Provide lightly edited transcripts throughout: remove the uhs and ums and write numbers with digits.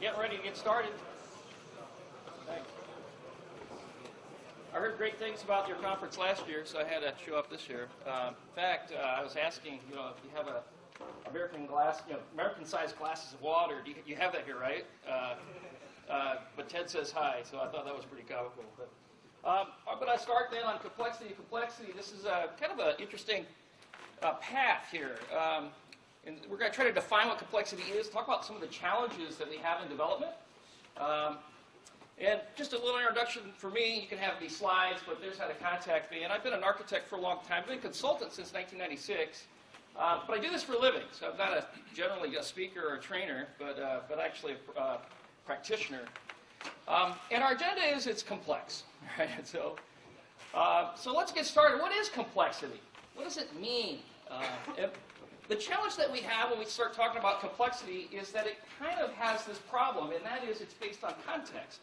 getting ready to get started. Thanks. I heard great things about your conference last year, so I had to show up this year. In fact, I was asking, if you have a American-sized glasses of water. You have that here, right? But Ted says hi, so I thought that was pretty comical. But I start then on complexity. Complexity. This is kind of an interesting path here. And we're going to try to define what complexity is, talk about some of the challenges that we have in development. And just a little introduction for me. You can have these slides, but there's how to contact me. And I've been an architect for a long time. I've been a consultant since 1996. But I do this for a living, so I'm not generally a speaker or a trainer, but actually a practitioner. And our agenda is it's complex, right? So let's get started. What is complexity? What does it mean? The challenge that we have when we start talking about complexity is that it kind of has this problem, and that is it's based on context.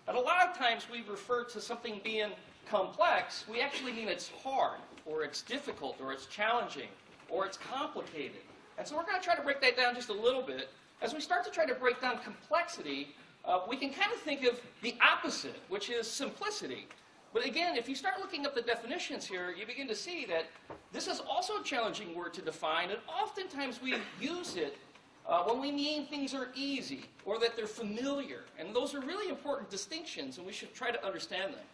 And a lot of times we refer to something being complex, we actually mean it's hard, or it's difficult, or it's challenging, or it's complicated. And so we're going to try to break that down just a little bit. As we start to try to break down complexity, we can kind of think of the opposite, which is simplicity. But again, if you start looking up the definitions here, you begin to see that this is also a challenging word to define, and oftentimes we use it when we mean things are easy or that they're familiar. And those are really important distinctions, and we should try to understand them.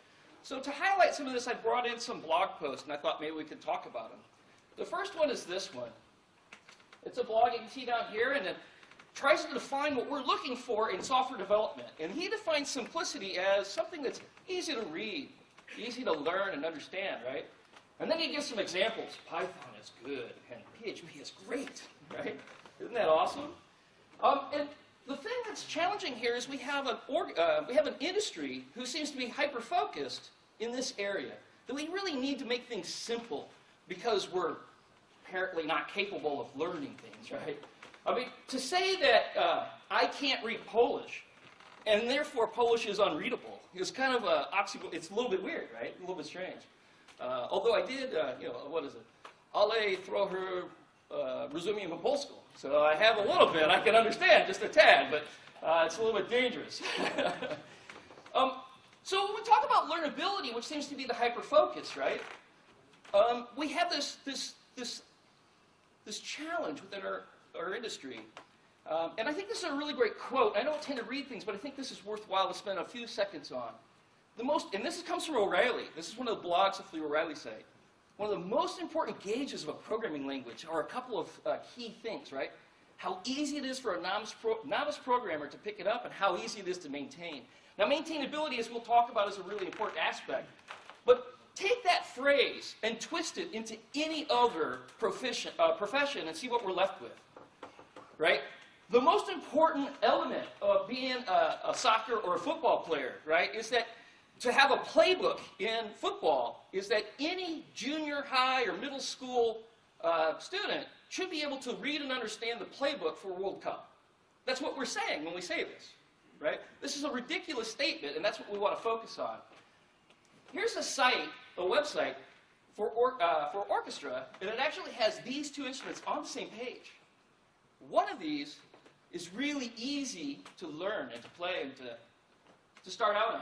So to highlight some of this, I brought in some blog posts, and I thought maybe we could talk about them. The first one is this one. It's a blog you can see down here, and it tries to define what we're looking for in software development. And he defines simplicity as something that's easy to read, easy to learn and understand, right? And then he gives some examples. Python is good, and PHP is great, right? Isn't that awesome? And the thing that's challenging here is we have an industry who seems to be hyper-focused in this area, that we really need to make things simple because we're apparently not capable of learning things, right? I mean, to say that I can't read Polish, and therefore Polish is unreadable, is kind of a oxymoron. It's a little bit weird, right? A little bit strange. Although I did, what is it? Ale trochę rozumiem po polsku. So I have a little bit. I can understand just a tad, but it's a little bit dangerous. So when we talk about learnability, which seems to be the hyper-focus, right? We have this challenge within our industry. And I think this is a really great quote. I don't tend to read things, but I think this is worthwhile to spend a few seconds on. And this comes from O'Reilly. This is one of the blogs of the O'Reilly site. One of the most important gauges of a programming language are a couple of key things, right? How easy it is for a novice programmer to pick it up and how easy it is to maintain. Now, maintainability, as we'll talk about, is a really important aspect. But take that phrase and twist it into any other profession and see what we're left with, right? The most important element of being a soccer or a football player, right, is that to have a playbook in football is that any junior high or middle school student should be able to read and understand the playbook for a World Cup. That's what we're saying when we say this, right? This is a ridiculous statement, and that's what we want to focus on. Here's a site, a website for orchestra, and it actually has these two instruments on the same page. One of these is really easy to learn and to play and to start out on.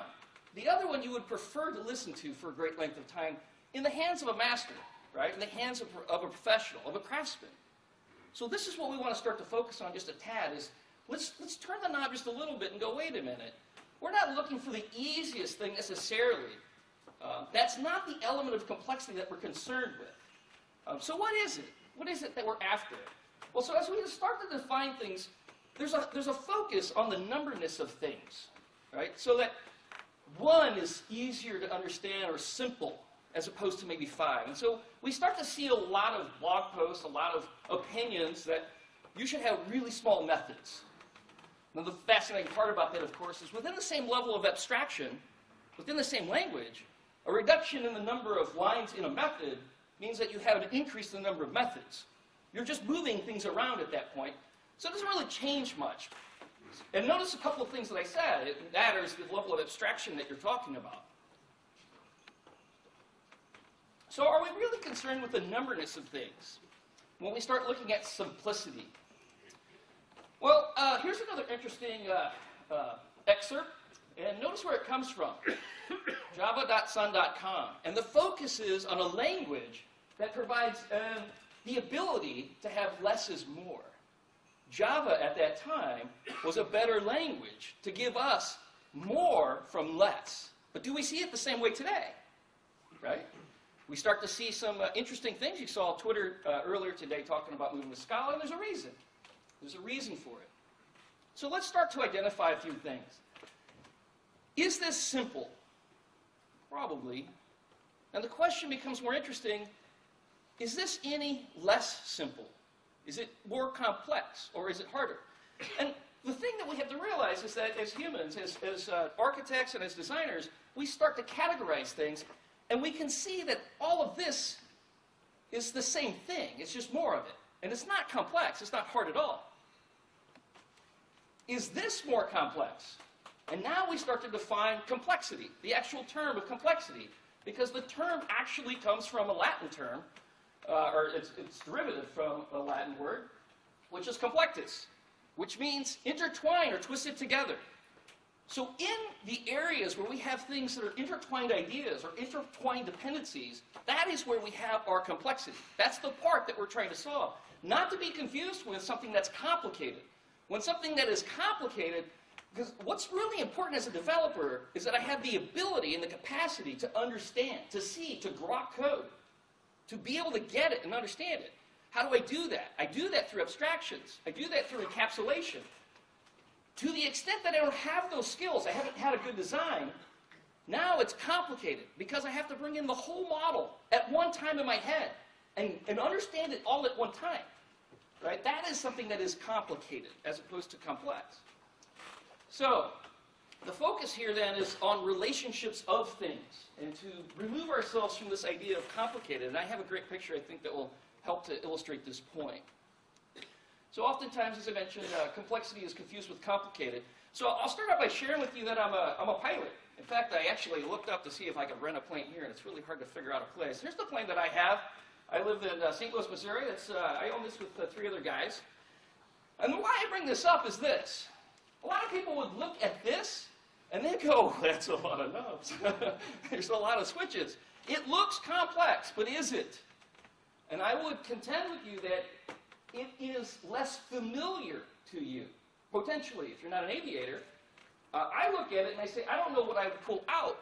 The other one you would prefer to listen to for a great length of time in the hands of a master, right? In the hands of a professional, of a craftsman. So this is what we want to start to focus on just a tad is let's turn the knob just a little bit and go, wait a minute. We're not looking for the easiest thing necessarily. That's not the element of complexity that we're concerned with. So what is it? What is it that we're after? Well, so as we start to define things, there's a focus on the numberness of things, right? So that 1 is easier to understand or simple as opposed to maybe 5. And so we start to see a lot of blog posts, a lot of opinions that you should have really small methods. Now the fascinating part about that, of course, is within the same level of abstraction, within the same language, a reduction in the number of lines in a method means that you have an increase in the number of methods. You're just moving things around at that point, so it doesn't really change much. And notice a couple of things that I said. It matters the level of abstraction that you're talking about. So are we really concerned with the numberness of things when we start looking at simplicity? Well, here's another interesting excerpt, and notice where it comes from. Java.sun.com. And the focus is on a language that provides the ability to have less is more. Java at that time was a better language to give us more from less. But do we see it the same way today? Right? We start to see some interesting things. You saw Twitter earlier today talking about moving to Scala, and there's a reason. There's a reason for it. So let's start to identify a few things. Is this simple? Probably. And the question becomes more interesting, is this any less simple? Is it more complex, or is it harder? And the thing that we have to realize is that as humans, as architects and as designers, we start to categorize things, and we can see that all of this is the same thing. It's just more of it. And it's not complex. It's not hard at all. Is this more complex? And now we start to define complexity, the actual term of complexity, because the term actually comes from a Latin term, or it's derivative from a Latin word, which is complexus, which means intertwine or twisted together. So in the areas where we have things that are intertwined ideas or intertwined dependencies, that is where we have our complexity. That's the part that we're trying to solve. Not to be confused with something that's complicated. When something that is complicated, because what's really important as a developer is that I have the ability and the capacity to understand, to see, to grok code, to be able to get it and understand it. How do I do that? I do that through abstractions. I do that through encapsulation. To the extent that I don't have those skills, I haven't had a good design, now it's complicated because I have to bring in the whole model at one time in my head and understand it all at one time. Right? That is something that is complicated as opposed to complex. So, the focus here then is on relationships of things and to remove ourselves from this idea of complicated. And I have a great picture, I think, that will help to illustrate this point. So oftentimes, as I mentioned, complexity is confused with complicated. So I'll start out by sharing with you that I'm a pilot. In fact, I actually looked up to see if I could rent a plane here, and it's really hard to figure out a place. Here's the plane that I have. I live in St. Louis, Missouri. I own this with 3 other guys. And why I bring this up is this. A lot of people would look at this and they go, that's a lot of knobs. There's a lot of switches. It looks complex, but is it? And I would contend with you that it is less familiar to you, potentially, if you're not an aviator. I look at it and I say, I don't know what I would pull out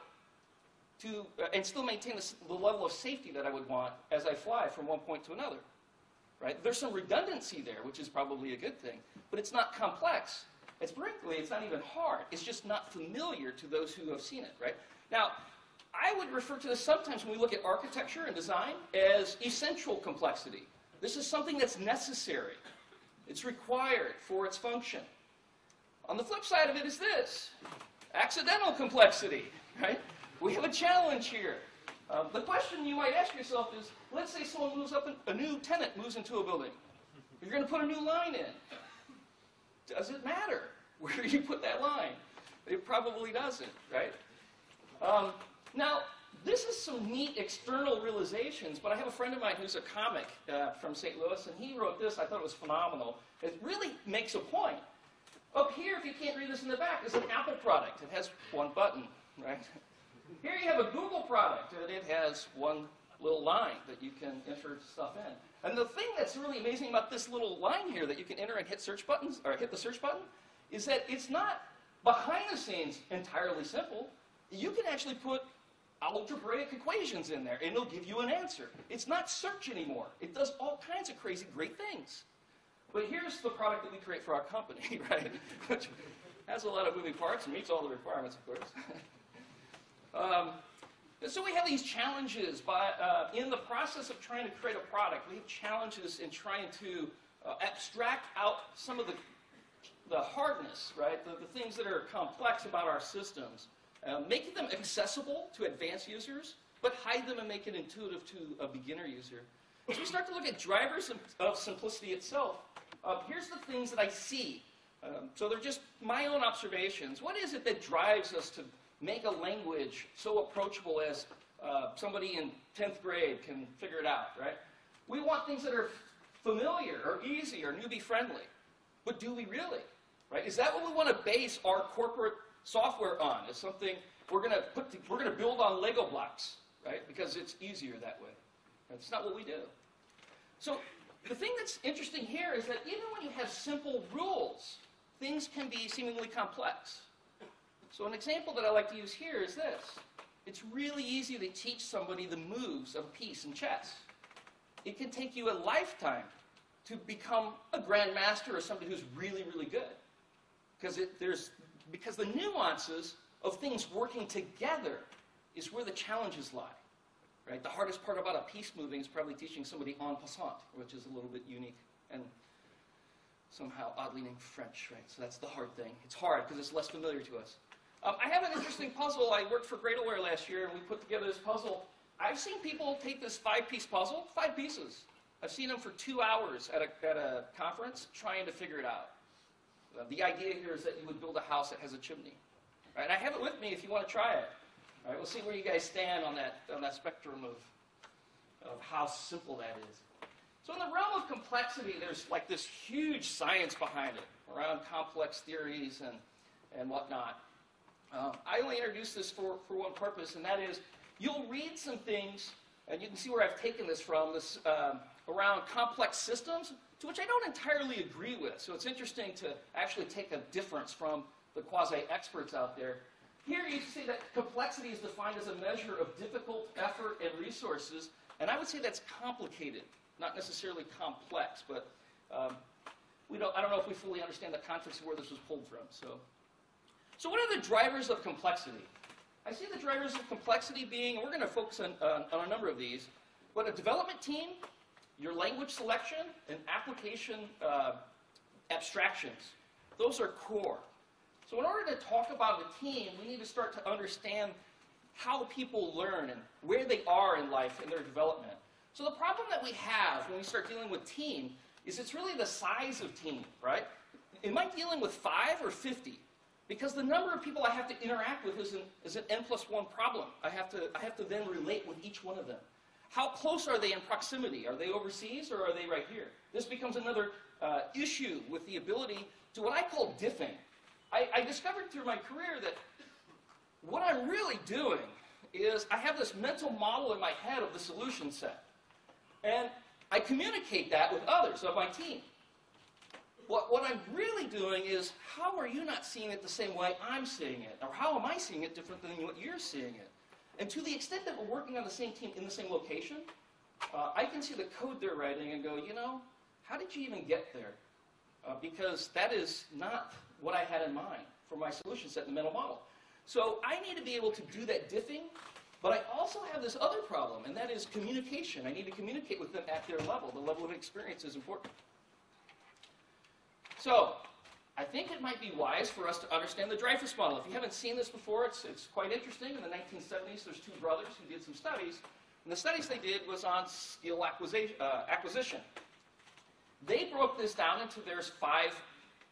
to and still maintain the level of safety that I would want as I fly from one point to another. Right? There's some redundancy there, which is probably a good thing, but it's not complex. Frankly, it's not even hard. It's just not familiar to those who have seen it. Right? Now, I would refer to this sometimes when we look at architecture and design as essential complexity. This is something that's necessary. It's required for its function. On the flip side of it is this, accidental complexity. Right? We have a challenge here. The question you might ask yourself is, let's say someone moves up, a new tenant moves into a building. You're going to put a new line in. Does it matter where you put that line? It probably doesn't, right? Now, this is some neat external realizations, but I have a friend of mine who's a comic from St. Louis, and he wrote this. I thought it was phenomenal. It really makes a point. Up here, if you can't read this in the back, is an Apple product. It has one button, right? Here you have a Google product, and it has one little line that you can enter stuff in. And the thing that's really amazing about this little line here that you can enter and hit search buttons, or hit the search button, is that it's not behind the scenes entirely simple. You can actually put algebraic equations in there, and it'll give you an answer. It's not search anymore. It does all kinds of crazy, great things. But here's the product that we create for our company, right? Which has a lot of moving parts and meets all the requirements, of course. So we have these challenges in the process of trying to create a product. We have challenges in trying to abstract out some of the hardness, right? The things that are complex about our systems, making them accessible to advanced users, but hide them and make it intuitive to a beginner user. So we start to look at drivers of simplicity itself. Here's the things that I see. So they're just my own observations. What is it that drives us to make a language so approachable as somebody in 10th grade can figure it out, right? We want things that are familiar or easy or newbie friendly. But do we really? right? Is that what we want to base our corporate software on? Is something we're going to build on Lego blocks, right? Because it's easier that way. That's not what we do. So the thing that's interesting here is that even when you have simple rules, things can be seemingly complex. So an example that I like to use here is this. It's really easy to teach somebody the moves of a piece in chess. It can take you a lifetime to become a grandmaster or somebody who's really, really good. Because the nuances of things working together is where the challenges lie. Right? The hardest part about a piece moving is probably teaching somebody en passant, which is a little bit unique and somehow oddly named French. Right? So that's the hard thing. It's hard because it's less familiar to us. I have an interesting puzzle. I worked for Gradleware last year, and we put together this puzzle. I've seen people take this 5-piece puzzle, 5 pieces. I've seen them for 2 hours at a conference trying to figure it out. The idea here is that you would build a house that has a chimney. Right? And I have it with me if you want to try it. All right, we'll see where you guys stand on that spectrum of how simple that is. So in the realm of complexity, there's like this huge science behind it around complex theories and whatnot. I only introduced this for one purpose, and that is you'll read some things, and you can see where I've taken this from, this around complex systems, to which I don't entirely agree with. So it's interesting to actually take a difference from the quasi-experts out there. Here you see that complexity is defined as a measure of difficult effort and resources, and I would say that's complicated, not necessarily complex, but I don't know if we fully understand the context of where this was pulled from. So what are the drivers of complexity? I see the drivers of complexity being, and we're going to focus on a number of these, but a development team, your language selection, and application abstractions. Those are core. So in order to talk about a team, we need to start to understand how people learn and where they are in life in their development. So the problem that we have when we start dealing with team is it's really the size of team, right? Am I dealing with 5 or 50? Because the number of people I have to interact with is an n+1 problem. I have to then relate with each one of them. How close are they in proximity? Are they overseas or are they right here? This becomes another issue with the ability to what I call diffing. I discovered through my career that what I'm really doing is I have this mental model in my head of the solution set. And I communicate that with others of my team. What I'm really doing is, how are you not seeing it the same way I'm seeing it? Or how am I seeing it different than what you're seeing it? And to the extent that we're working on the same team in the same location, I can see the code they're writing and go, you know, how did you even get there? Because that is not what I had in mind for my solution set in the mental model. So I need to be able to do that diffing, but I also have this other problem, and that is communication. I need to communicate with them at their level. The level of experience is important. So I think it might be wise for us to understand the Dreyfus model. If you haven't seen this before, it's quite interesting. In the 1970s, there's 2 brothers who did some studies, and the studies they did was on skill acquisition. They broke this down into there's 5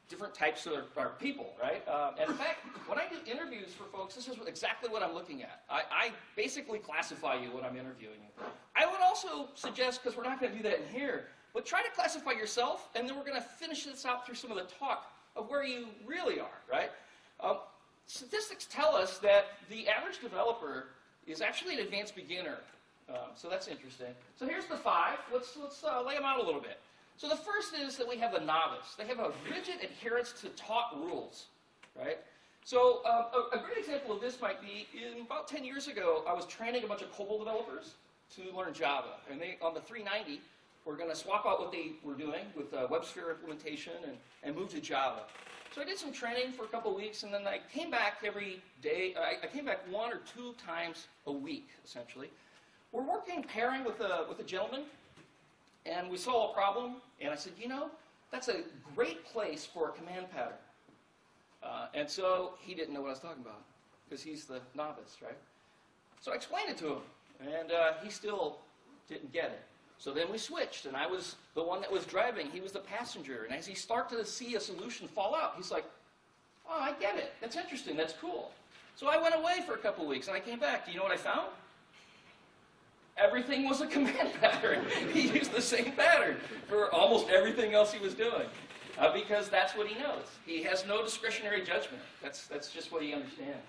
different types of people, right? And in fact, when I do interviews for folks, this is exactly what I'm looking at. I basically classify you when I'm interviewing you. I would also suggest, because we're not going to do that in here, but try to classify yourself, and then we're going to finish this out through some of the talk of where you really are, right? Statistics tell us that the average developer is actually an advanced beginner. So that's interesting. So here's the 5. Let's lay them out a little bit. So the first is that we have the novice. They have a rigid adherence to taught rules, right? So a great example of this might be, about 10 years ago, I was training a bunch of COBOL developers to learn Java. And they, on the 390, were going to swap out what they were doing with WebSphere implementation and move to Java. So I did some training for a couple of weeks, and then I came back every day. I came back 1 or 2 times a week, essentially. We're working pairing with a gentleman, and we saw a problem, and I said, you know, that's a great place for a command pattern. And so he didn't know what I was talking about, because he's the novice, right? So I explained it to him, and he still didn't get it. So then we switched, and I was the one that was driving. He was the passenger. And as he started to see a solution fall out, he's like, oh, I get it. That's interesting. That's cool. So I went away for a couple of weeks, and I came back. Do you know what I found? Everything was a command pattern. He used the same pattern for almost everything else he was doing. because that's what he knows. He has no discretionary judgment. That's just what he understands.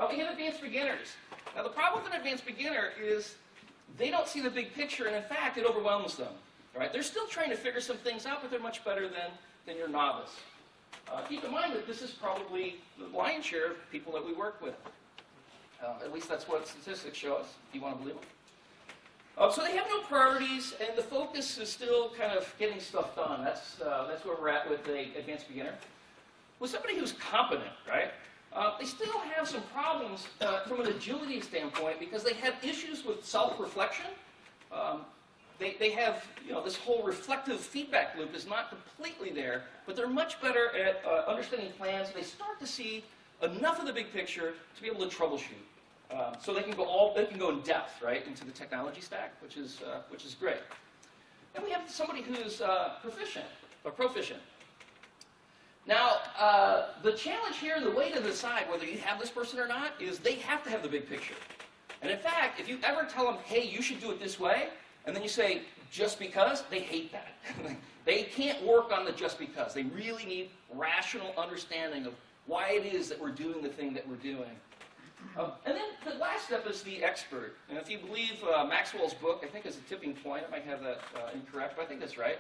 We have advanced beginners. Now, the problem with an advanced beginner is they don't see the big picture, and in fact, it overwhelms them. Right? They're still trying to figure some things out, but they're much better than your novice. Keep in mind that this is probably the lion's share of people that we work with. At least that's what statistics show us, if you want to believe them. So they have no priorities, and the focus is still kind of getting stuff done. That's where we're at with the advanced beginner. With somebody who's competent, right? They still have some problems from an agility standpoint because they have issues with self-reflection. They have, this whole reflective feedback loop is not completely there, but they're much better at understanding plans. They start to see enough of the big picture to be able to troubleshoot. So they can go in depth, right, into the technology stack, which is great. And we have somebody who's proficient. Now, the challenge here, and the way to decide whether you have this person or not, is they have to have the big picture. And in fact, if you ever tell them, hey, you should do it this way, and then you say, just because, they hate that. They can't work on the just because. They really need rational understanding of why it is that we're doing the thing that we're doing. And then the last step is the expert. And if you believe Maxwell's book, I think it's a tipping point. I might have that incorrect, but I think that's right.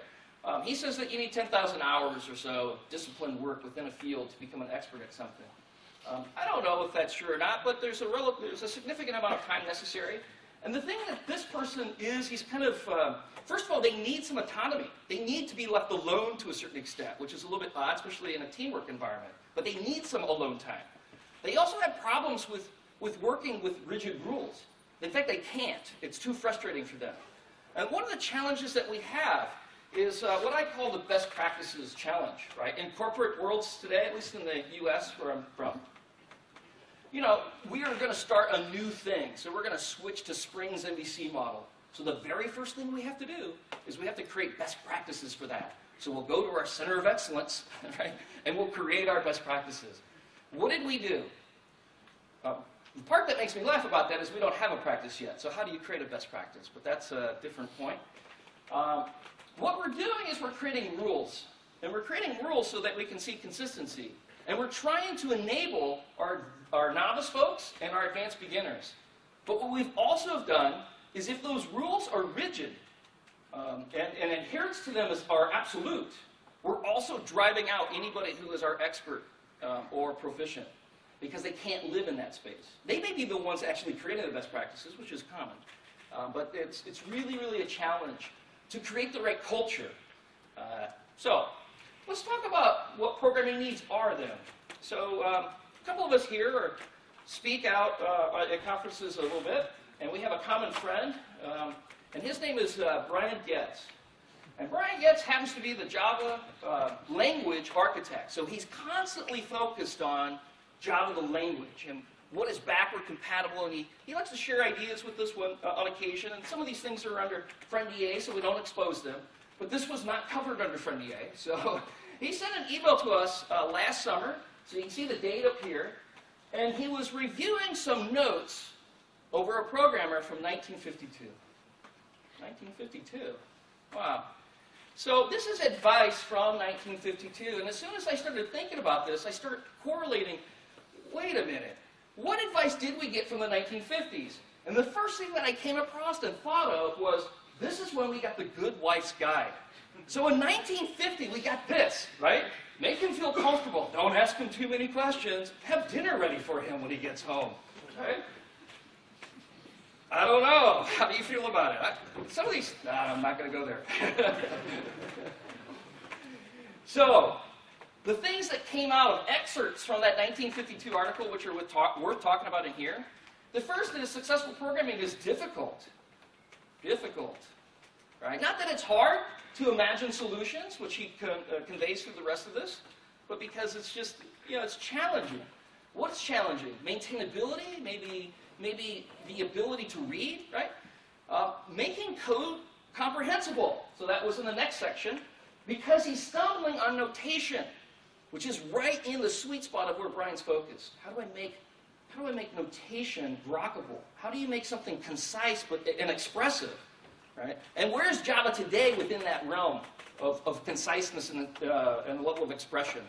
He says that you need 10,000 hours or so of disciplined work within a field to become an expert at something. I don't know if that's true or not, but there's a significant amount of time necessary. And the thing that this person is, he's kind of, first of all, they need some autonomy. They need to be left alone to a certain extent, which is a little bit odd, especially in a teamwork environment. But they need some alone time. They also have problems with working with rigid rules. In fact, they can't. It's too frustrating for them. And one of the challenges that we have is what I call the best practices challenge, right? In corporate worlds today, at least in the US where I'm from, we are going to start a new thing. So we're going to switch to Spring's MVC model. So the very first thing we have to do is we have to create best practices for that. So we'll go to our center of excellence, right? And we'll create our best practices. What did we do? The part that makes me laugh about that is we don't have a practice yet. So how do you create a best practice? But that's a different point. What we're doing is we're creating rules. And we're creating rules so that we can see consistency. And we're trying to enable our novice folks and our advanced beginners. But what we've also done is if those rules are rigid and adherence to them are absolute, we're also driving out anybody who is our expert or proficient because they can't live in that space. They may be the ones actually creating the best practices, which is common. But it's really, really a challenge to create the right culture. So let's talk about what programming needs are then. So a couple of us here speak out at conferences a little bit, and we have a common friend, and his name is Brian Getz. And Brian Getz happens to be the Java language architect. So he's constantly focused on Java the language and what is backward compatible, and he likes to share ideas with us on occasion, and some of these things are under FriendEA, so we don't expose them. But this was not covered under FriendEA, so he sent an email to us last summer, so you can see the date up here, and he was reviewing some notes over a programmer from 1952. 1952. Wow. So this is advice from 1952, and as soon as I started thinking about this, I started correlating, wait a minute, what advice did we get from the 1950s? And the first thing that I came across and thought of was, this is when we got the Good Wife's Guide. So in 1950, we got this, right? Make him feel comfortable. Don't ask him too many questions. Have dinner ready for him when he gets home. Right? I don't know. How do you feel about it? Some of these, I'm not going to go there. So, the things that came out of excerpts from that 1952 article, which are worth talking about in here, the first is successful programming is difficult. Difficult. Right? Not that it's hard to imagine solutions, which he conveys through the rest of this, but because it's just, it's challenging. What's challenging? Maintainability, maybe the ability to read, right? Making code comprehensible. So that was in the next section, because he's stumbling on notation, which is right in the sweet spot of where Brian's focused. How do I make notation grokkable? How do you make something concise and expressive? Right? And where's Java today within that realm? of conciseness and level of expression.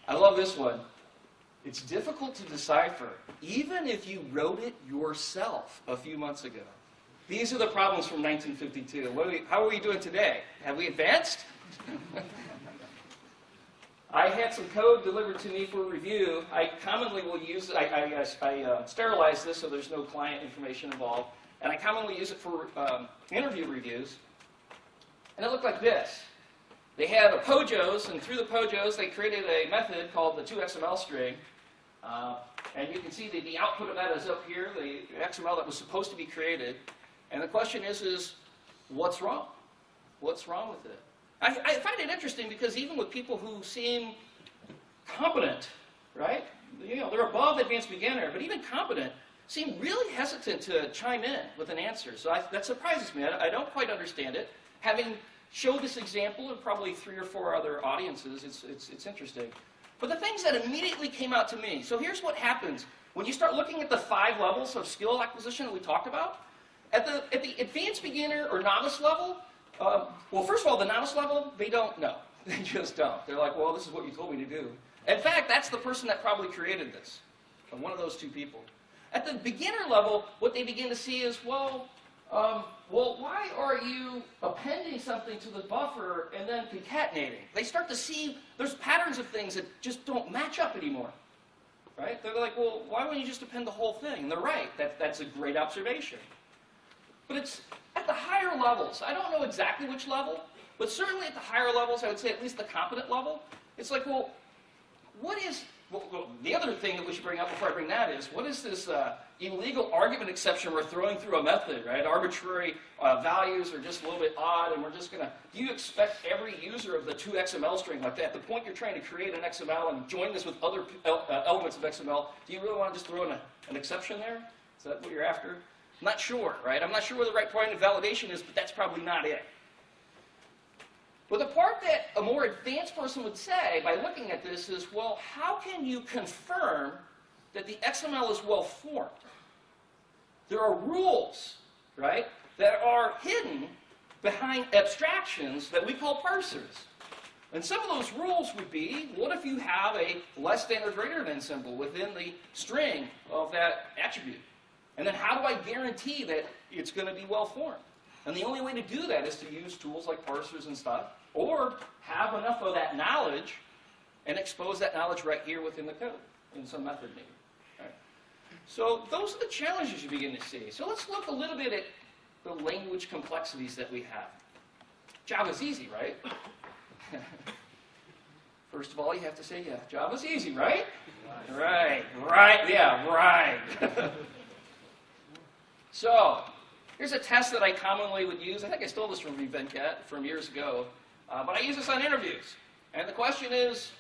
I love this one. It's difficult to decipher, even if you wrote it yourself a few months ago. These are the problems from 1952. How are we doing today? Have we advanced? I had some code delivered to me for review. I commonly will use it. I sterilize this so there's no client information involved. And I commonly use it for interview reviews. And it looked like this. They had a POJOs, and through the POJOs, they created a method called the toXML string. And you can see the output of that is up here, the XML that was supposed to be created. And the question is what's wrong? What's wrong with it? I find it interesting because even with people who seem competent, right? You know, they're above advanced beginner, but even competent, seem really hesitant to chime in with an answer. So that surprises me. I don't quite understand it. Having showed this example in probably 3 or 4 other audiences, it's interesting. But the things that immediately came out to me, so here's what happens. When you start looking at the 5 levels of skill acquisition that we talked about, at the advanced beginner or novice level, well, first of all, the novice level, they don't know. They just don't. They're like, well, this is what you told me to do. In fact, that's the person that probably created this, one of those 2 people. At the beginner level, what they begin to see is, well, why are you appending something to the buffer and then concatenating? They start to see there's patterns of things that just don't match up anymore. Right? They're like, well, why wouldn't you just append the whole thing? And they're right. That's a great observation. But it's at the higher levels. I don't know exactly which level, but certainly at the higher levels, I would say at least the competent level, it's like, well, what is... Well, the other thing that we should bring up before I bring that is, what is this illegal argument exception we're throwing through a method, right? Arbitrary values are just a little bit odd, and we're just going to... Do you expect every user of the toXML string like that, at the point you're trying to create an XML and join this with other elements of XML, do you really want to just throw in an exception there? Is that what you're after? I'm not sure, right? I'm not sure where the right point of validation is, but that's probably not it. But the part that a more advanced person would say by looking at this is, well, how can you confirm that the XML is well formed? There are rules, right, that are hidden behind abstractions that we call parsers. And some of those rules would be, what if you have a less than or greater than symbol within the string of that attribute? And then how do I guarantee that it's going to be well formed? And the only way to do that is to use tools like parsers and stuff, or have enough of that knowledge and expose that knowledge right here within the code in some method maybe. Right. So those are the challenges you begin to see. So let's look a little bit at the language complexities that we have. Java's easy, right? First of all, you have to say, yeah, Java's easy, right? Right, yeah, right. So, here's a test that I commonly would use. I think I stole this from Venkat from years ago. But I use this on interviews. And the question is,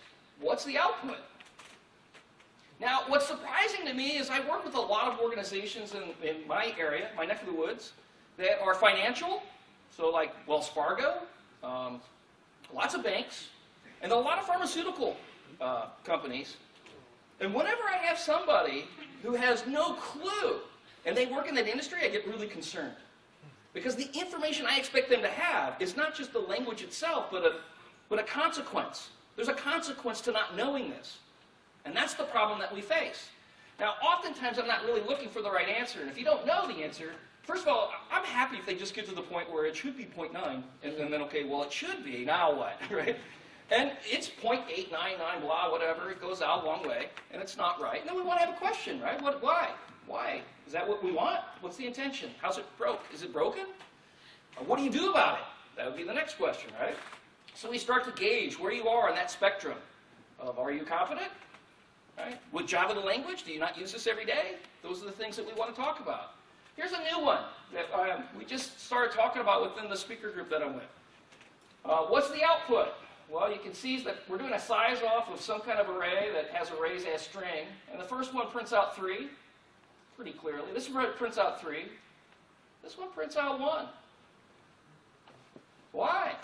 what's the output? Now, what's surprising to me is I work with a lot of organizations in my area, my neck of the woods, that are financial. So like Wells Fargo, lots of banks, and a lot of pharmaceutical companies. And whenever I have somebody who has no clue, and they work in that industry, I get really concerned. Because the information I expect them to have is not just the language itself, but a consequence. There's a consequence to not knowing this. And that's the problem that we face. Now, oftentimes I'm not really looking for the right answer. And if you don't know the answer, first of all, I'm happy if they just get to the point where it should be 0.9. And then, okay, well, it should be. Now what? Right? And it's 0.899, blah, whatever. It goes out a long way. And it's not right. And then we want to have a question, right? Why? Why? Is that what we want? What's the intention? How's it broke? Is it broken? Or what do you do about it? That would be the next question, right? So we start to gauge where you are on that spectrum of, are you confident? Right? With Java the language, do you not use this every day? Those are the things that we want to talk about. Here's a new one that we just started talking about within the speaker group that I'm with. What's the output? Well, you can see that we're doing a size off of some kind of array that has arrays as string. And the first one prints out 3. Pretty clearly. This one prints out 3. This one prints out 1. Why?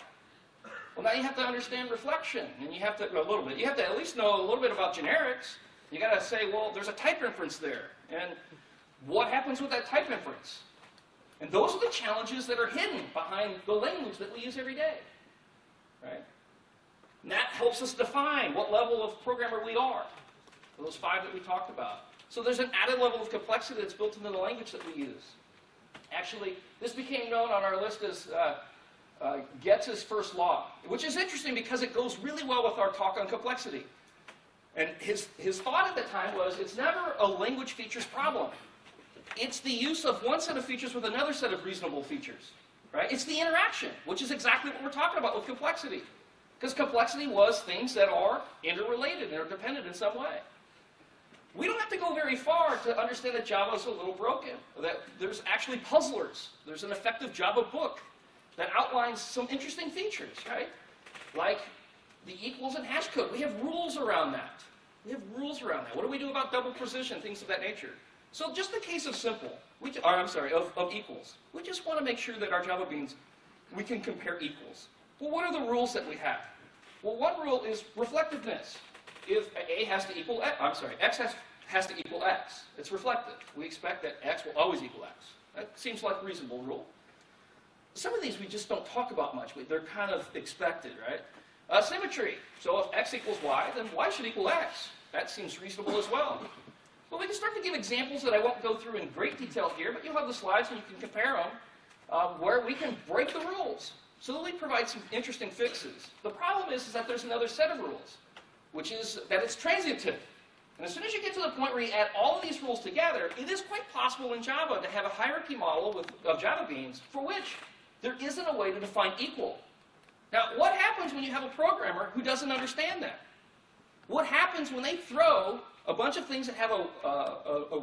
Well, now you have to understand reflection, and you have to, a little bit. You have to at least know a little bit about generics. You got to say, well, there's a type inference there, and what happens with that type inference? And those are the challenges that are hidden behind the language that we use every day. right? And that helps us define what level of programmer we are, those 5 that we talked about. So there's an added level of complexity that's built into the language that we use. Actually, this became known on our list as Getz's first law, which is interesting because it goes really well with our talk on complexity. And his thought at the time was, it's never a language features problem. It's the use of one set of features with another set of reasonable features. Right? It's the interaction, which is exactly what we're talking about with complexity. Because complexity was things that are interrelated, interdependent in some way. We don't have to go very far to understand that Java is a little broken, that there's actually puzzlers. There's an effective Java book that outlines some interesting features, right? Like the equals and hash code. We have rules around that. We have rules around that. What do we do about double precision, things of that nature? So just the case of simple, of equals. We just want to make sure that our Java beans, we can compare equals. Well, what are the rules that we have? Well, one rule is reflectiveness. If A has to equal X has to equal X. It's reflective. We expect that X will always equal X. That seems like a reasonable rule. Some of these we just don't talk about much. They're kind of expected, right? Symmetry. So if X equals Y, then Y should equal X. That seems reasonable as well. Well, we can start to give examples that I won't go through in great detail here, but you'll have the slides and you can compare them, where we can break the rules. So that we provide some interesting fixes. The problem is that there's another set of rules, which is that it's transitive. And as soon as you get to the point where you add all of these rules together, it is quite possible in Java to have a hierarchy model of Java beans for which there isn't a way to define equal. Now, what happens when you have a programmer who doesn't understand that? What happens when they throw a bunch of things that have a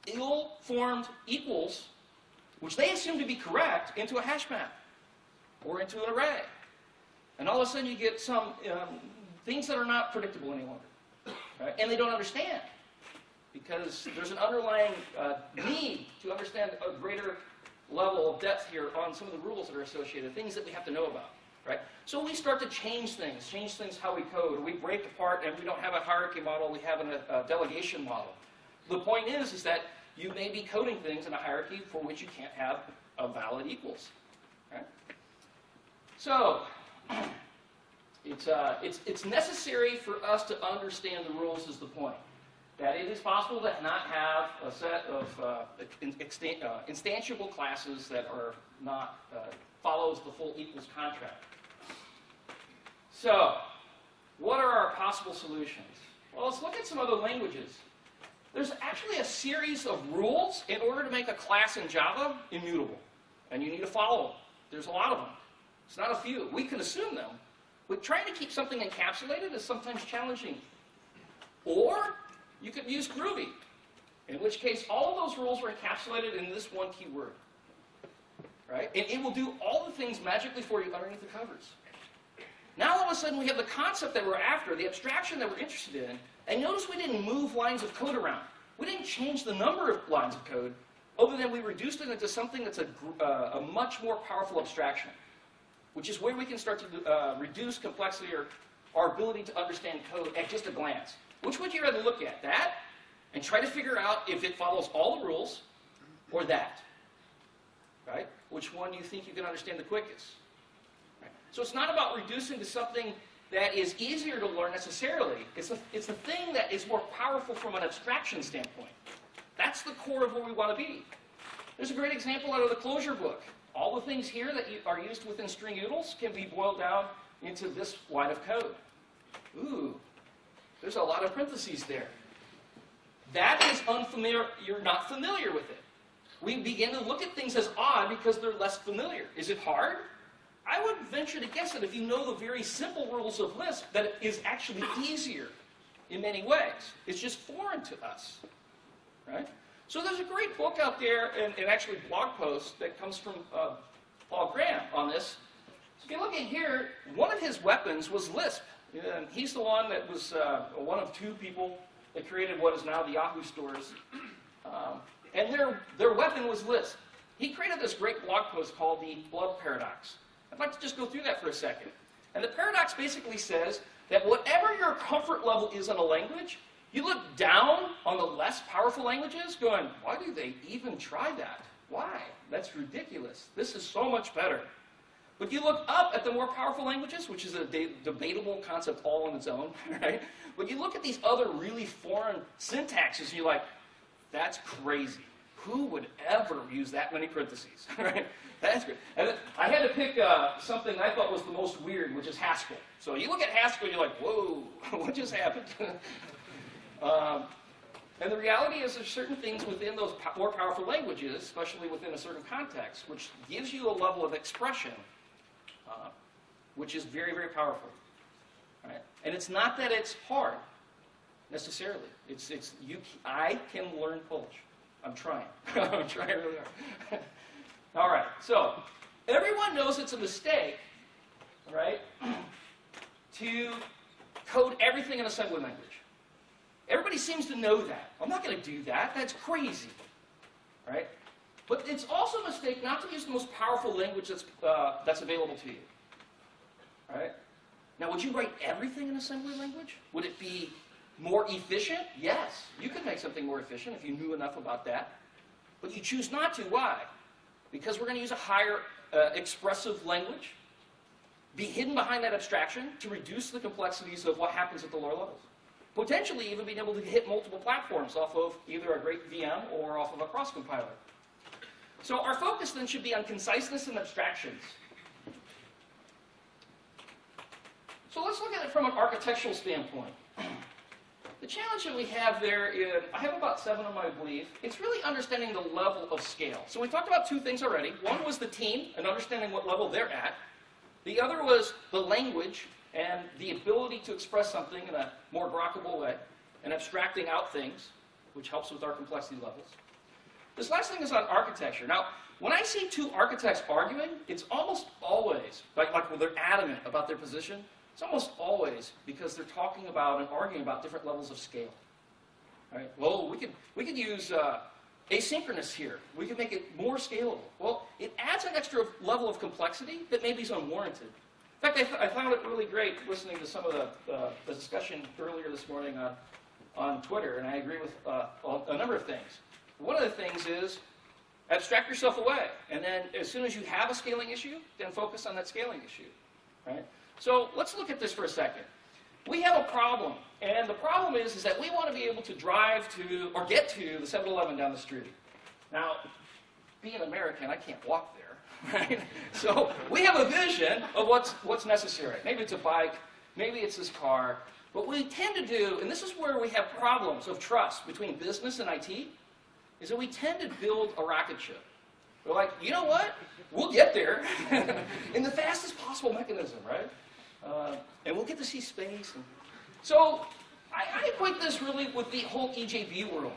ill-formed equals, which they assume to be correct, into a hash map or into an array? And all of a sudden you get some things that are not predictable any longer. Right? And they don't understand because there's an underlying need to understand a greater level of depth here on some of the rules that are associated, things that we have to know about. Right? So we start to change things how we code. We break apart and we don't have a hierarchy model, we have a delegation model. The point is that you may be coding things in a hierarchy for which you can't have a valid equals. Right? So, it's necessary for us to understand the rules is the point. That it is possible to not have a set of instantiable classes that are not follows the full equals contract. So, what are our possible solutions? Well, let's look at some other languages. There's actually a series of rules in order to make a class in Java immutable. And you need to follow them. There's a lot of them. It's not a few. We can assume them. But trying to keep something encapsulated is sometimes challenging. Or you could use Groovy, in which case all of those rules are encapsulated in this one keyword. Right? And it will do all the things magically for you underneath the covers. Now all of a sudden we have the concept that we're after, the abstraction that we're interested in, and notice we didn't move lines of code around. We didn't change the number of lines of code, other than we reduced it into something that's a much more powerful abstraction, which is where we can start to reduce complexity or our ability to understand code at just a glance. Which would you rather look at? That, and try to figure out if it follows all the rules, or that? Right? Which one do you think you can understand the quickest? Right? So it's not about reducing to something that is easier to learn necessarily. It's the thing that is more powerful from an abstraction standpoint. That's the core of where we want to be. There's a great example out of the closure book. All the things here that are used within string utils can be boiled down into this line of code. Ooh, there's a lot of parentheses there. That is unfamiliar. You're not familiar with it. We begin to look at things as odd because they're less familiar. Is it hard? I would venture to guess that if you know the very simple rules of Lisp, that it is actually easier in many ways. It's just foreign to us. Right? So there's a great book out there, and actually blog post that comes from Paul Graham on this. So if you look at here, one of his weapons was Lisp. And he's the one that was one of two people that created what is now the Yahoo stores. And their weapon was Lisp. He created this great blog post called the Blood Paradox. I'd like to just go through that for a second. And the paradox basically says that whatever your comfort level is on a language, you look down on the less powerful languages going, why do they even try that? Why? That's ridiculous. This is so much better. But you look up at the more powerful languages, which is a debatable concept all on its own, right? But you look at these other really foreign syntaxes, and you're like, that's crazy. Who would ever use that many parentheses, right? That's great. And I had to pick something I thought was the most weird, which is Haskell. So you look at Haskell, and you're like, whoa, what just happened? And the reality is there's certain things within those more powerful languages, especially within a certain context, which gives you a level of expression which is very, very powerful. Right? And it's not that it's hard, necessarily. I can learn Polish. I'm trying. I'm trying really hard. All right, so everyone knows it's a mistake, right, to code everything in assembly language. Everybody seems to know that. I'm not going to do that. That's crazy, right? But it's also a mistake not to use the most powerful language that's available to you, right? Now, would you write everything in assembly language? Would it be more efficient? Yes. You could make something more efficient if you knew enough about that. But you choose not to. Why? Because we're going to use a higher expressive language, be hidden behind that abstraction to reduce the complexities of what happens at the lower levels. Potentially even being able to hit multiple platforms off of either a great VM or off of a cross-compiler. So our focus then should be on conciseness and abstractions. So let's look at it from an architectural standpoint. The challenge that we have there is, I have about 7 of them, I believe. It's really understanding the level of scale. So we talked about 2 things already. One was the team and understanding what level they're at. The other was the language and the ability to express something in a more grokkable way and abstracting out things, which helps with our complexity levels. This last thing is on architecture. Now, when I see 2 architects arguing, it's almost always, like when they're adamant about their position, it's almost always because they're talking about and arguing about different levels of scale. Right? Well, we could use asynchronous here. We could make it more scalable. Well, it adds an extra level of complexity that maybe is unwarranted. In fact, I found it really great listening to some of the discussion earlier this morning on Twitter, and I agree with a number of things. One of the things is abstract yourself away, and then as soon as you have a scaling issue, then focus on that scaling issue. Right? So let's look at this for a second. We have a problem, and the problem is that we want to be able to drive to, or get to, the 7-Eleven down the street. Now, being American, I can't walk there, right? So we have a vision of what's necessary. Maybe it's a bike, maybe it's this car. What we tend to do, and this is where we have problems of trust between business and IT, is that we tend to build a rocket ship. We're like, you know what? We'll get there in the fastest possible mechanism, right? And we'll get to see space. So I equate this really with the whole EJB world,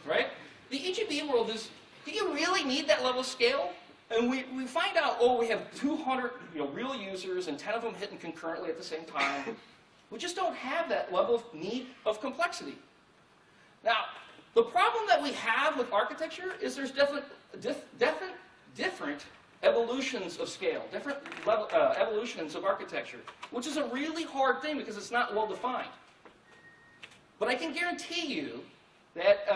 right? The EJB world is, do you really need that level of scale? And we find out, oh, we have 200 real users and 10 of them hitting concurrently at the same time. We just don't have that level of need of complexity. Now, the problem that we have with architecture is there's different evolutions of scale, different evolutions of architecture, which is a really hard thing because it's not well defined. But I can guarantee you that,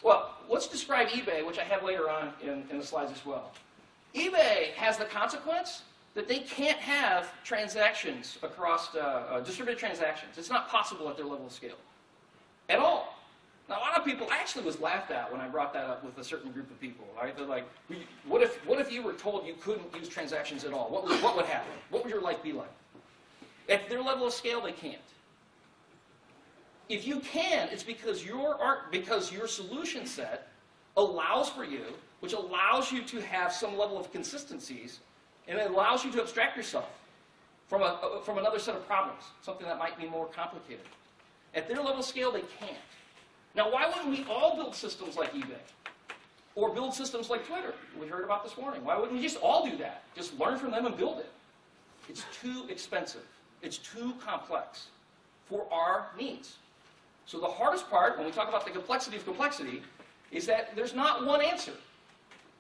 well, let's describe eBay, which I have later on in the slides as well. eBay has the consequence that they can't have transactions across distributed transactions. It's not possible at their level of scale at all. Now, a lot of people actually was laughed at when I brought that up with a certain group of people. Right? They're like, what if you were told you couldn't use transactions at all? What would happen? What would your life be like? At their level of scale, they can't. If you can, it's because your solution set allows for you, which allows you to have some level of consistencies, and it allows you to abstract yourself from another set of problems, something that might be more complicated. At their level of scale, they can't. Now, why wouldn't we all build systems like eBay? Or build systems like Twitter, we heard about this morning? Why wouldn't we just all do that? Just learn from them and build it. It's too expensive. It's too complex for our needs. So the hardest part, when we talk about the complexity of complexity, is that there's not one answer.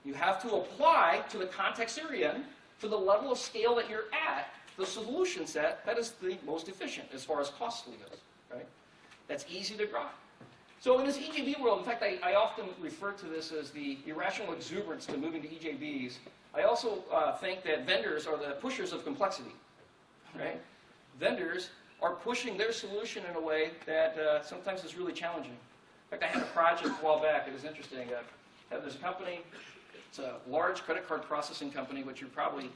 You have to apply to the context you're in, to the level of scale that you're at, the solution set that is the most efficient as far as costly goes. Right? That's easy to draw. So in this EJB world, in fact, I often refer to this as the irrational exuberance to moving to EJBs. I also think that vendors are the pushers of complexity, right? Vendors are pushing their solution in a way that sometimes is really challenging. In fact, I had a project a while back. It was interesting. There's a company. It's a large credit card processing company, which you're probably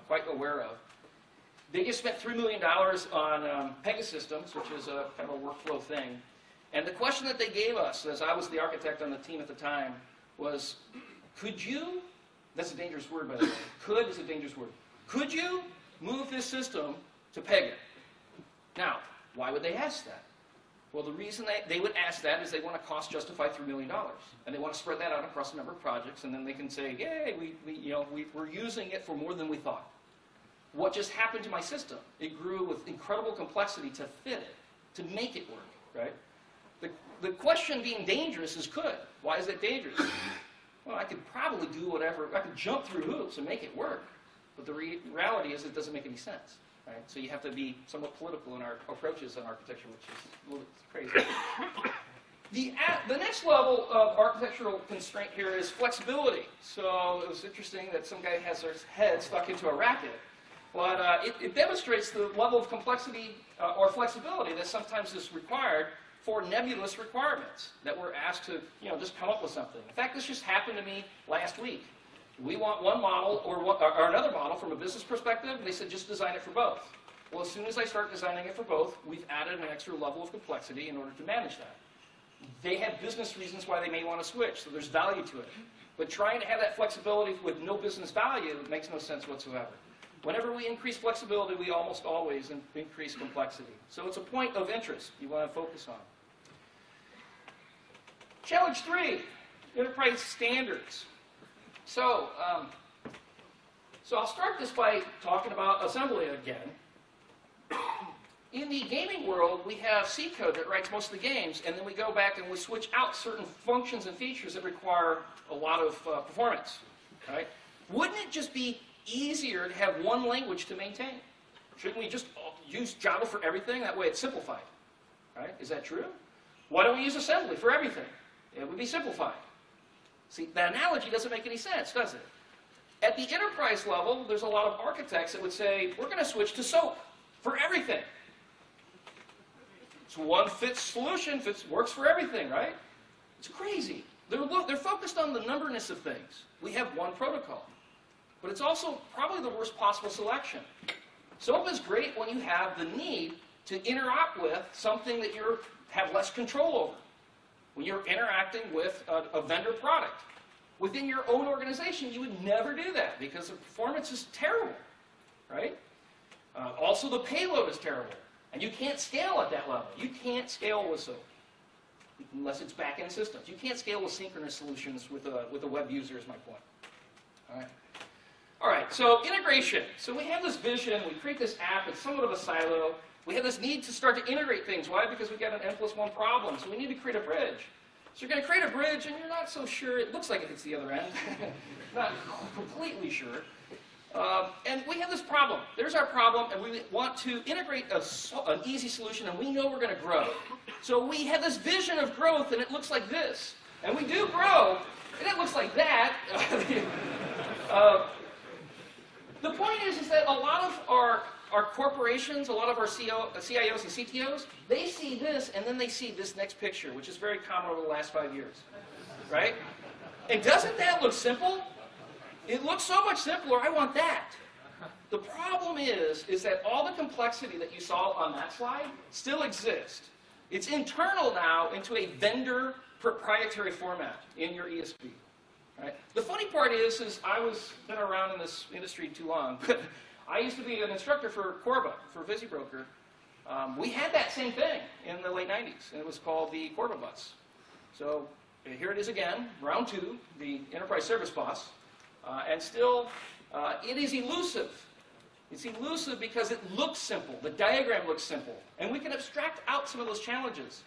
quite aware of. They just spent $3 million on Pegasystems, which is a kind of a workflow thing. And the question that they gave us, as I was the architect on the team at the time, was, could you, that's a dangerous word, by the way, could is a dangerous word, could you move this system to Pega? Now, why would they ask that? Well, the reason they would ask that is they want to cost justify $3 million. And they want to spread that out across a number of projects, and then they can say, yay, we're using it for more than we thought. What just happened to my system? It grew with incredible complexity to fit it, to make it work, right? The question being dangerous is could. Why is it dangerous? Well, I could probably do whatever. I could jump through hoops and make it work. But the reality is it doesn't make any sense. Right? So you have to be somewhat political in our approaches on architecture, which is a little bit crazy. The next level of architectural constraint here is flexibility. So it was interesting that some guy has his head stuck into a racket. But it demonstrates the level of complexity or flexibility that sometimes is required for nebulous requirements that we're asked to, just come up with something. In fact, this just happened to me last week. We want one model or another model from a business perspective, and they said just design it for both. Well, as soon as I start designing it for both, we've added an extra level of complexity in order to manage that. They have business reasons why they may want to switch, so there's value to it. But trying to have that flexibility with no business value makes no sense whatsoever. Whenever we increase flexibility, we almost always increase complexity. So it's a point of interest you want to focus on. Challenge 3, enterprise standards. So I'll start this by talking about assembly again. In the gaming world, we have C code that writes most of the games, and then we go back and we switch out certain functions and features that require a lot of performance. Right? Wouldn't it just be easier to have one language to maintain? Shouldn't we just use Java for everything? That way it's simplified. Right? Is that true? Why don't we use assembly for everything? It would be simplified. See, that analogy doesn't make any sense, does it? At the enterprise level, there's a lot of architects that would say, we're going to switch to SOAP for everything. It's one fits solution, works for everything, right? It's crazy. They're focused on the numberness of things. We have one protocol. But it's also probably the worst possible selection. SOAP is great when you have the need to interact with something that you have less control over. When you're interacting with a vendor product. Within your own organization, you would never do that because the performance is terrible, right? Also, the payload is terrible. And you can't scale at that level. You can't scale with SOAP unless it's back-end systems. You can't scale with synchronous solutions with a web user is my point. All right, so integration. So we have this vision. We create this app. It's somewhat of a silo. We have this need to start to integrate things. Why? Because we've got an N+1 problem. So we need to create a bridge. So you're going to create a bridge, and you're not so sure. It looks like it hits the other end. Not completely sure. And we have this problem. There's our problem, and we want to integrate an easy solution, and we know we're going to grow. So we have this vision of growth, and it looks like this. And we do grow, and it looks like that. The point is that a lot of our corporations, a lot of our CIOs and CTOs, they see this, and then they see this next picture, which is very common over the last 5 years. Right? And doesn't that look simple? It looks so much simpler. I want that. The problem is that all the complexity that you saw on that slide still exists. It's internal now into a vendor proprietary format in your ESB. Right? The funny part is I was been around in this industry too long. I used to be an instructor for Corba, for VisiBroker. We had that same thing in the late 90s, and it was called the Corba bus. So here it is again, round 2, the enterprise service bus. And still, it is elusive. It's elusive because it looks simple. The diagram looks simple. And we can abstract out some of those challenges.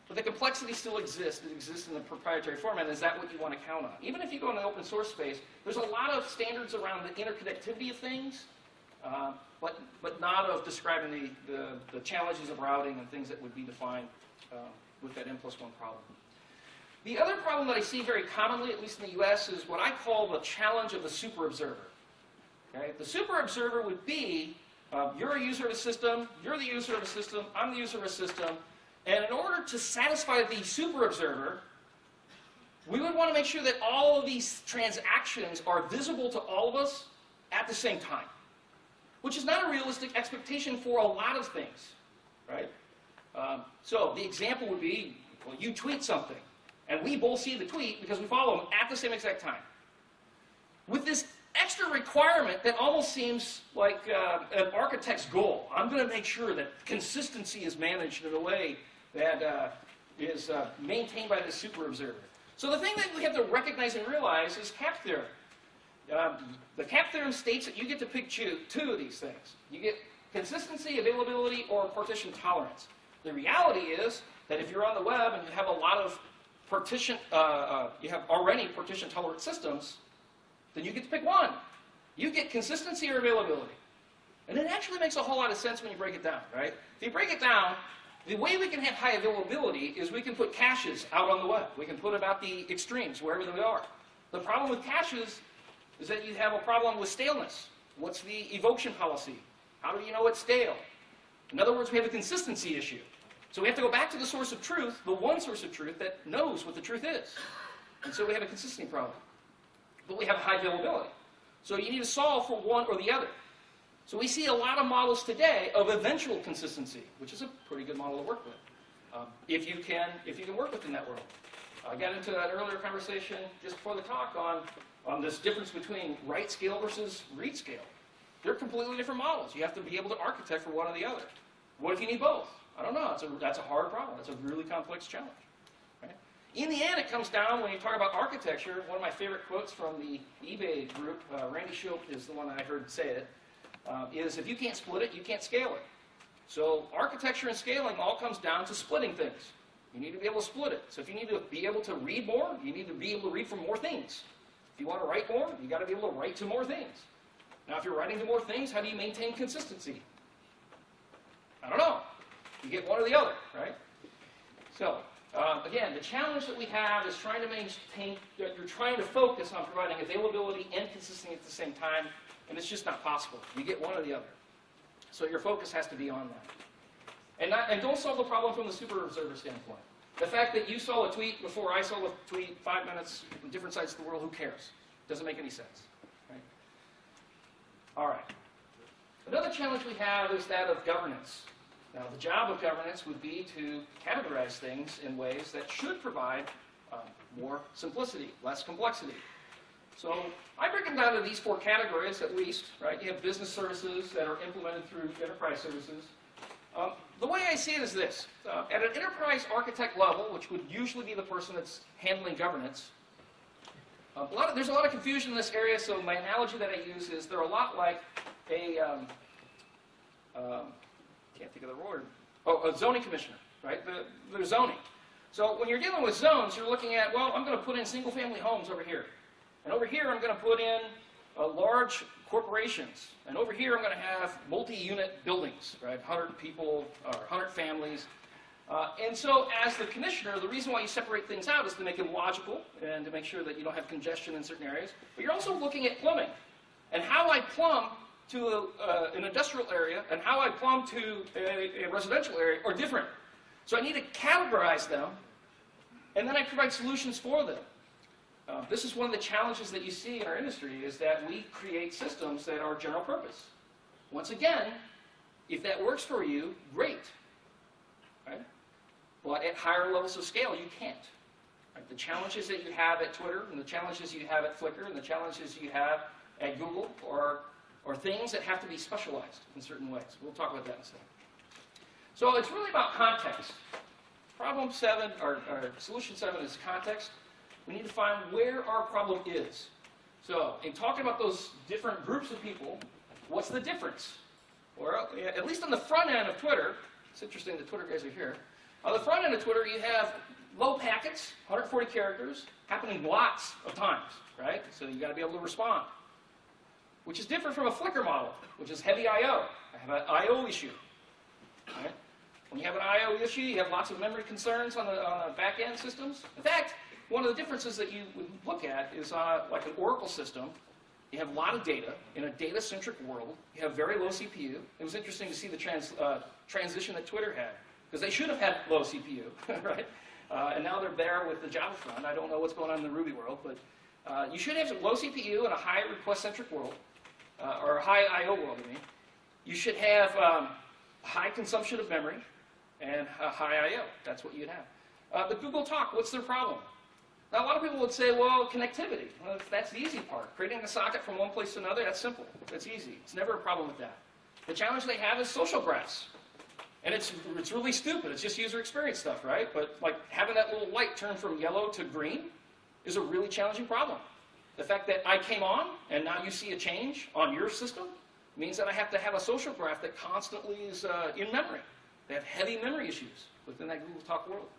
But the complexity still exists. It exists in the proprietary format. Is that what you want to count on? Even if you go in the open source space, there's a lot of standards around the interconnectivity of things, but not of describing the challenges of routing and things that would be defined with that n+1 problem. The other problem that I see very commonly, at least in the US, is what I call the challenge of the super observer. Okay? The super observer would be, you're a user of a system, you're the user of a system, I'm the user of a system, and in order to satisfy the super observer, we would want to make sure that all of these transactions are visible to all of us at the same time, which is not a realistic expectation for a lot of things, right? So the example would be, well, you tweet something, and we both see the tweet because we follow them at the same exact time. With this extra requirement that almost seems like an architect's goal. I'm going to make sure that consistency is managed in a way that is maintained by the super observer. So the thing that we have to recognize and realize is CAP theorem. The CAP theorem states that you get to pick two of these things. You get consistency, availability, or partition tolerance. The reality is that if you're on the web and you have a lot of you have already partition tolerant systems, then you get to pick one. You get consistency or availability. And it actually makes a whole lot of sense when you break it down, right? If you break it down, the way we can have high availability is we can put caches out on the web. We can put them at the extremes, wherever they are. The problem with caches is that you have a problem with staleness. What's the evocation policy? How do you know it's stale? In other words, we have a consistency issue. So we have to go back to the source of truth, the one source of truth that knows what the truth is. And so we have a consistency problem. But we have a high availability. So you need to solve for one or the other. So we see a lot of models today of eventual consistency, which is a pretty good model to work with, if you can work within that world. I got into that earlier conversation just before the talk on this difference between write scale versus read scale. They're completely different models. You have to be able to architect for one or the other. What if you need both? I don't know. That's a hard problem. That's a really complex challenge. Right? In the end, it comes down, when you talk about architecture, one of my favorite quotes from the eBay group, Randy Shilp is the one that I heard say it, is if you can't split it, you can't scale it. So architecture and scaling all comes down to splitting things. You need to be able to split it. So if you need to be able to read more, you need to be able to read from more things. If you want to write more, you got to be able to write to more things. Now, if you're writing to more things, how do you maintain consistency? I don't know. You get one or the other, right? So, again, the challenge that we have is trying to maintain, you're trying to focus on providing availability and consistency at the same time, and it's just not possible. You get one or the other. So your focus has to be on that. And don't solve the problem from the super observer standpoint. The fact that you saw a tweet before I saw a tweet, 5 minutes, from different sides of the world, who cares? Doesn't make any sense. Right? All right. Another challenge we have is that of governance. Now, the job of governance would be to categorize things in ways that should provide more simplicity, less complexity. So I break them down to these four categories at least, right? You have business services that are implemented through enterprise services. The way I see it is this. At an enterprise architect level, which would usually be the person that's handling governance, there's a lot of confusion in this area, so my analogy that I use is they're a lot like a can't think of the word. Oh, a zoning commissioner, right? The zoning. So when you're dealing with zones, you're looking at, well, I'm going to put in single-family homes over here. And over here, I'm going to put in large corporations. And over here, I'm going to have multi-unit buildings, right? 100 people, or 100 families. And so as the commissioner, the reason why you separate things out is to make them logical and to make sure that you don't have congestion in certain areas. But you're also looking at plumbing. And how I plumb to an industrial area and how I plumb to a residential area are different. So I need to categorize them, and then I provide solutions for them. This is one of the challenges that you see in our industry, is that we create systems that are general purpose. Once again, if that works for you, great. Right? But at higher levels of scale, you can't. Right? The challenges that you have at Twitter, and the challenges you have at Flickr, and the challenges you have at Google are things that have to be specialized in certain ways. We'll talk about that in a second. So it's really about context. Problem 7, or solution 7 is context. We need to find where our problem is. So in talking about those different groups of people, what's the difference? Well, at least on the front end of Twitter, it's interesting the Twitter guys are here. On the front end of Twitter, you have low packets, 140 characters, happening lots of times, right? So you've got to be able to respond. Which is different from a Flickr model, which is heavy I/O. I have an I/O issue. Right? When you have an I/O issue, you have lots of memory concerns on the back-end systems. In fact, one of the differences that you would look at is like an Oracle system. You have a lot of data in a data-centric world. You have very low CPU. It was interesting to see the transition that Twitter had, because they should have had low CPU, right? And now they're there with the Java front. I don't know what's going on in the Ruby world, but you should have low CPU in a high request-centric world, or a high I/O world, I mean. You should have high consumption of memory and a high I/O. That's what you'd have. But Google Talk, what's their problem? Now, a lot of people would say, well, connectivity. Well, that's the easy part. Creating a socket from one place to another, that's simple. That's easy. It's never a problem with that. The challenge they have is social graphs. And it's really stupid. It's just user experience stuff, right? But like having that little light turn from yellow to green is a really challenging problem. The fact that I came on and now you see a change on your system means that I have to have a social graph that constantly is in memory. They have heavy memory issues within that Google Talk world.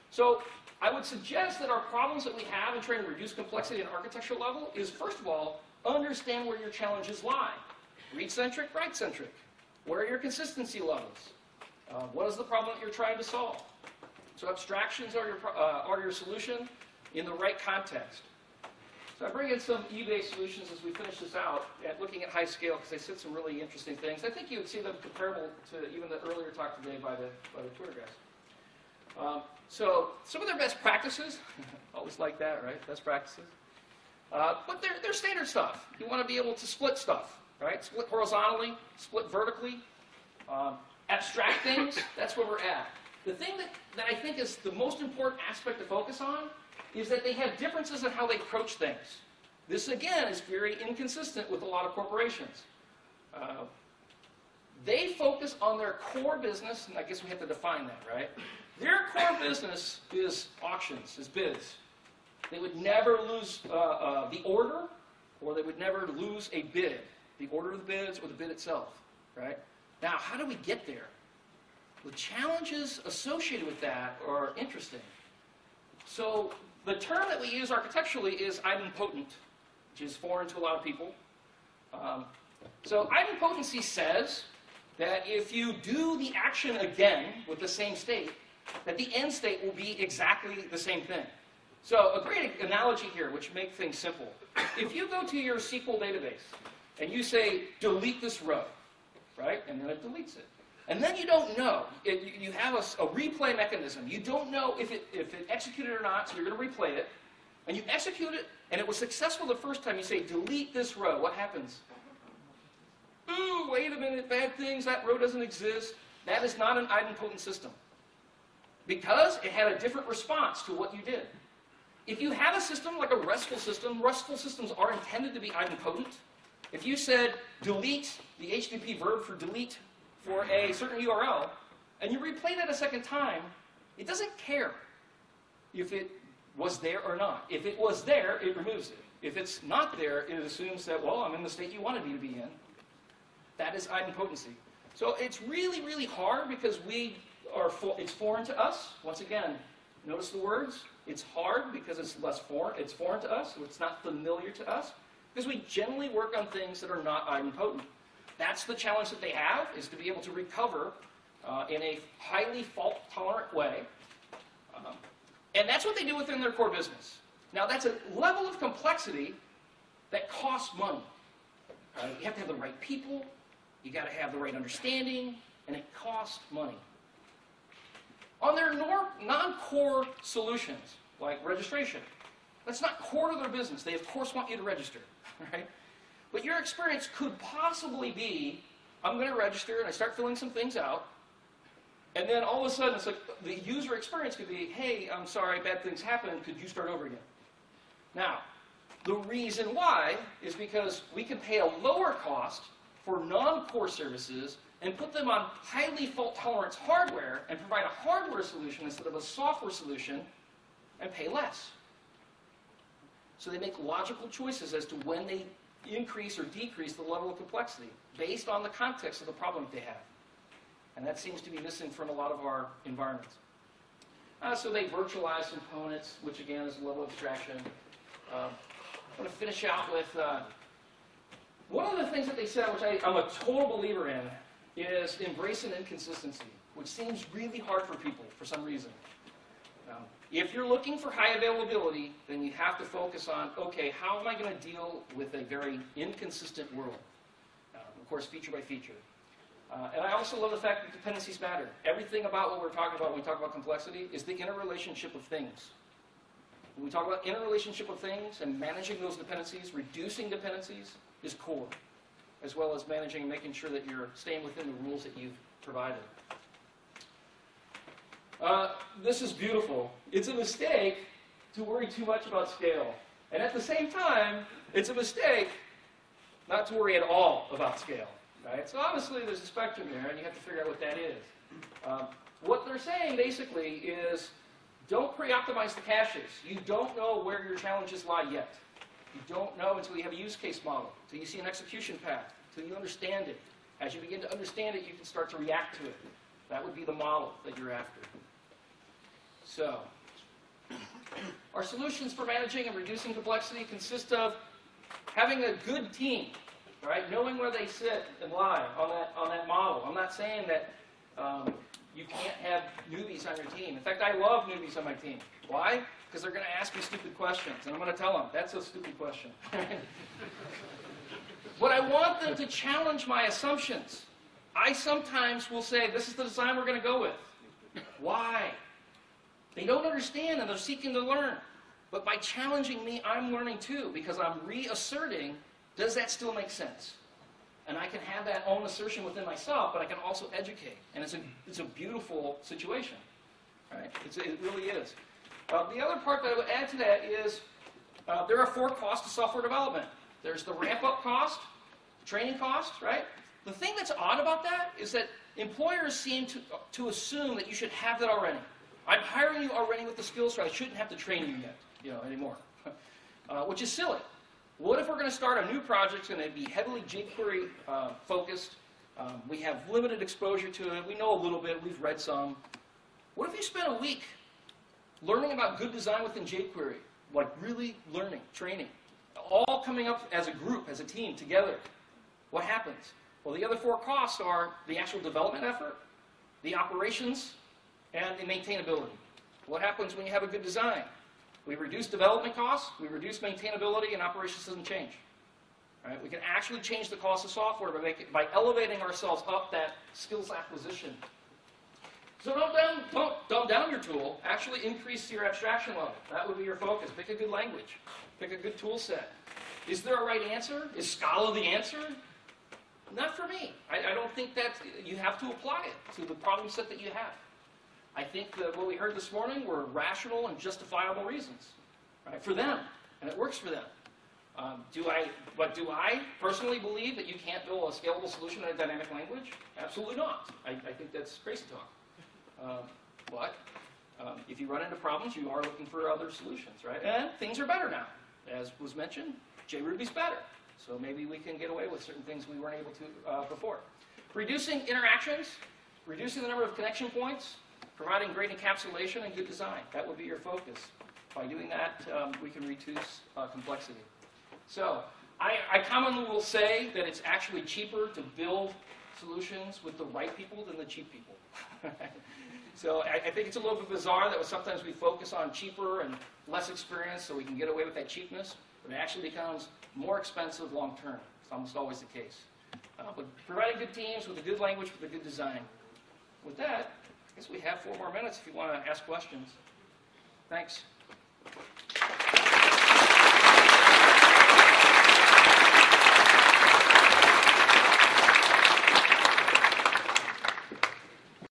So I would suggest that our problems that we have in trying to reduce complexity at an architectural level is, first of all, understand where your challenges lie. Read-centric, write-centric. Where are your consistency levels? What is the problem that you're trying to solve? So abstractions are your solution in the right context. So I bring in some eBay solutions as we finish this out, looking at high scale, because they said some really interesting things. I think you would see them comparable to even the earlier talk today by the Twitter guys. So some of their best practices, always like that, right? Best practices. But they're standard stuff. You want to be able to split stuff, right? Split horizontally, split vertically, abstract things. That's where we're at. The thing that I think is the most important aspect to focus on is that they have differences in how they approach things. This, again, is very inconsistent with a lot of corporations. They focus on their core business, and I guess we have to define that, right? Their core business is auctions, is bids. They would never lose the order, or they would never lose a bid, the order of the bids or the bid itself, right? Now, how do we get there? The challenges associated with that are interesting. So the term that we use architecturally is idempotent, which is foreign to a lot of people. So idempotency says that if you do the action again with the same state, that the end state will be exactly the same thing. So a great analogy here, which makes things simple. If you go to your SQL database and you say, delete this row, right? And then it deletes it. And then you don't know. You have a replay mechanism. You don't know if it executed or not, so you're going to replay it. And you execute it, and it was successful the first time. You say, delete this row. What happens? Ooh, wait a minute, bad things. That row doesn't exist. That is not an idempotent system, because it had a different response to what you did. If you have a system like a RESTful systems are intended to be idempotent. If you said delete, the HTTP verb for delete for a certain URL, and you replay that a second time, it doesn't care if it was there or not. If it was there, it removes it. If it's not there, it assumes that, well, I'm in the state you wanted me to be in. That is idempotency. So it's really, really hard because it's foreign to us. Once again, notice the words. It's hard because it's foreign to us, so it's not familiar to us, because we generally work on things that are not idempotent. That's the challenge that they have, is to be able to recover in a highly fault-tolerant way. And that's what they do within their core business. Now, that's a level of complexity that costs money. You have to have the right people, you got to have the right understanding, and it costs money. On their non-core solutions, like registration, that's not core to their business. They, of course, want you to register, right? But your experience could possibly be, I'm going to register, and I start filling some things out, and then all of a sudden, it's like the user experience could be, hey, I'm sorry, bad things happened, could you start over again? Now, the reason why is because we can pay a lower cost for non-core services and put them on highly fault-tolerant hardware and provide a hardware solution instead of a software solution and pay less. So they make logical choices as to when they increase or decrease the level of complexity based on the context of the problem that they have. And that seems to be missing from a lot of our environments. So they virtualize components, which again is a level of abstraction. I'm going to finish out with one of the things that they said, which I'm a total believer in, is embracing inconsistency. which seems really hard for people for some reason. If you're looking for high availability, then you have to focus on, okay, how am I going to deal with a very inconsistent world? Of course, feature by feature. And I also love the fact that dependencies matter. Everything about what we're talking about when we talk about complexity is the interrelationship of things. When we talk about interrelationship of things and managing those dependencies, reducing dependencies is core, as well as managing and making sure that you're staying within the rules that you've provided. This is beautiful. It's a mistake to worry too much about scale. And at the same time, it's a mistake not to worry at all about scale. Right? So obviously there's a spectrum there, and you have to figure out what that is. What they're saying basically is don't pre-optimize the caches. You don't know where your challenges lie yet. You don't know until you have a use case model, until you see an execution path, until you understand it. As you begin to understand it, you can start to react to it. That would be the model that you're after. So, our solutions for managing and reducing complexity consist of having a good team, right? Knowing where they sit and lie on that model. I'm not saying that you can't have newbies on your team. In fact, I love newbies on my team. Why? Because they're going to ask me stupid questions, and I'm going to tell them, that's a stupid question. But I want them to challenge my assumptions. I sometimes will say, this is the design we're going to go with. Why? They don't understand, and they're seeking to learn. But by challenging me, I'm learning too, because I'm reasserting, does that still make sense? And I can have that own assertion within myself, but I can also educate. And it's a beautiful situation. Right? It really is. The other part that I would add to that is there are 4 costs to software development. There's the ramp-up cost, training cost, right? The thing that's odd about that is that employers seem to assume that you should have that already. I'm hiring you already with the skills, so I shouldn't have to train you yet, anymore, which is silly. What if we're going to start a new project, it's going to be heavily jQuery focused, we have limited exposure to it, we know a little bit, we've read some. What if you spent a week learning about good design within jQuery, like really learning, training, all coming up as a group, as a team, together? What happens? Well, the other 4 costs are the actual development effort, the operations, and the maintainability. What happens when you have a good design? We reduce development costs, we reduce maintainability, and operations doesn't change. Right? We can actually change the cost of software by elevating ourselves up that skills acquisition. So don't dumb down your tool. Actually increase your abstraction level. That would be your focus. Pick a good language. Pick a good tool set. Is there a right answer? Is Scala the answer? Not for me. I don't think that you have to apply it to the problem set that you have. I think that what we heard this morning were rational and justifiable reasons, right, for them, and it works for them. Do I personally believe that you can't build a scalable solution in a dynamic language? Absolutely not. I think that's crazy talk. But if you run into problems, you are looking for other solutions, right? And things are better now. As was mentioned, JRuby's better. So maybe we can get away with certain things we weren't able to before. Reducing interactions, reducing the number of connection points, providing great encapsulation and good design. That would be your focus. By doing that, we can reduce complexity. So I commonly will say that it's actually cheaper to build solutions with the right people than the cheap people. So I think it's a little bit bizarre that sometimes we focus on cheaper and less experience so we can get away with that cheapness, but it actually becomes more expensive long term. It's almost always the case. But providing good teams with a good language, with a good design. With that, I guess we have 4 more minutes if you want to ask questions. Thanks.